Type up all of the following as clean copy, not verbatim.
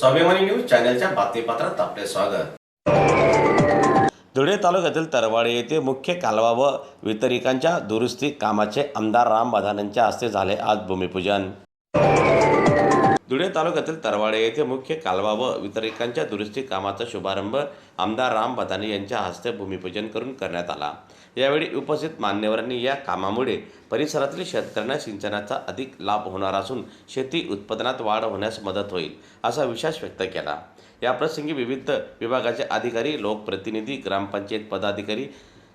स्वाभिमानी न्यूज चॅनलच्या बातमीपत्रात आपले स्वागत। धुळे तालुक्यातील तरवाडे येथे मुख्य कालवा व वितरिकांच्या दुरुस्ती कामाचे आमदार राम बधान यांच्या हस्ते झाले आज भूमिपूजन। धुळे तालुक्यातील तरवाडे येथे मुख्य कालवा व वितरिकांच्या दुरुस्ती कामाचा शुभारंभ आमदार राम बधान यांच्या हस्ते भूमिपूजन करून करण्यात आला। यावेळी उपस्थित मान्यवरांनी या कामामुळे परिसरातील शेतकऱ्यांना सिंचनाचा अधिक लाभ होणार असून शेती उत्पादनात वाढ होण्यास मदत होईल असा विश्वास व्यक्त केला। या प्रसंगी विविध विभागाचे अधिकारी, लोकप्रतिनिधी, ग्रामपंचायत पदाधिकारी,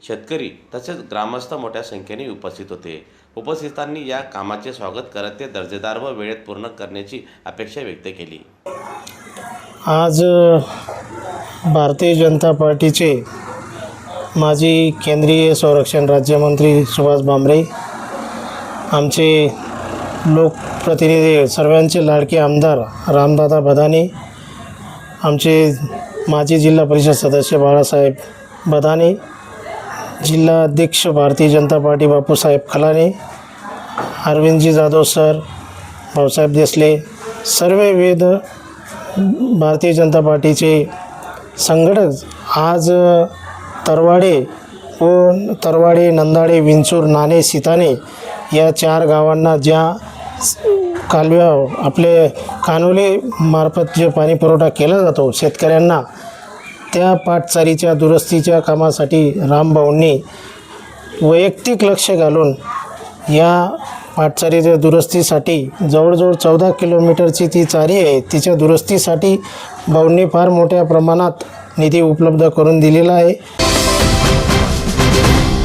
शेतकरी तसेच ग्रामस्थ मोठ्या संख्येने उपस्थित होते। उपस्थितांनी या कामाचे स्वागत करत ते दर्जेदार व वेळेत पूर्ण करण्याची अपेक्षा व्यक्त केली। आज भारतीय जनता पार्टीचे माजी केंद्रीय संरक्षण राज्यमंत्री सुभाष भामरे, आमचे लोकप्रतिनिधी सर्वांचे लाडके आमदार रामदादा बधाने, आमचे माजी जिल्हा परिषद सदस्य बाळासाहेब बधाने, जिल्हा अध्यक्ष भारतीय जनता पार्टी बापूसाहेब खलाने, अरविंदजी जाधव सर, भाऊसाहेब देसले, सर्व विविध भारतीय जनता पार्टीचे संघटक आज तरवाडे, नंदाडे, विंचूर, नाणे, सिताने या 4 गावांना ज्या कालव्या आपले कानोले मार्फत जे पाणी पुरवठा केला जातो शेतकऱ्यांना, त्या पाटचारीच्या दुरुस्तीच्या कामासाठी रामभाऊंनी वैयक्तिक लक्ष घालून या पाटचारीच्या दुरुस्तीसाठी जवळजवळ 14 किलोमीटरची ती चारी आहे, तिच्या दुरुस्तीसाठी भाऊंनी फार मोठ्या प्रमाणात निधी उपलब्ध करून दिलेला आहे।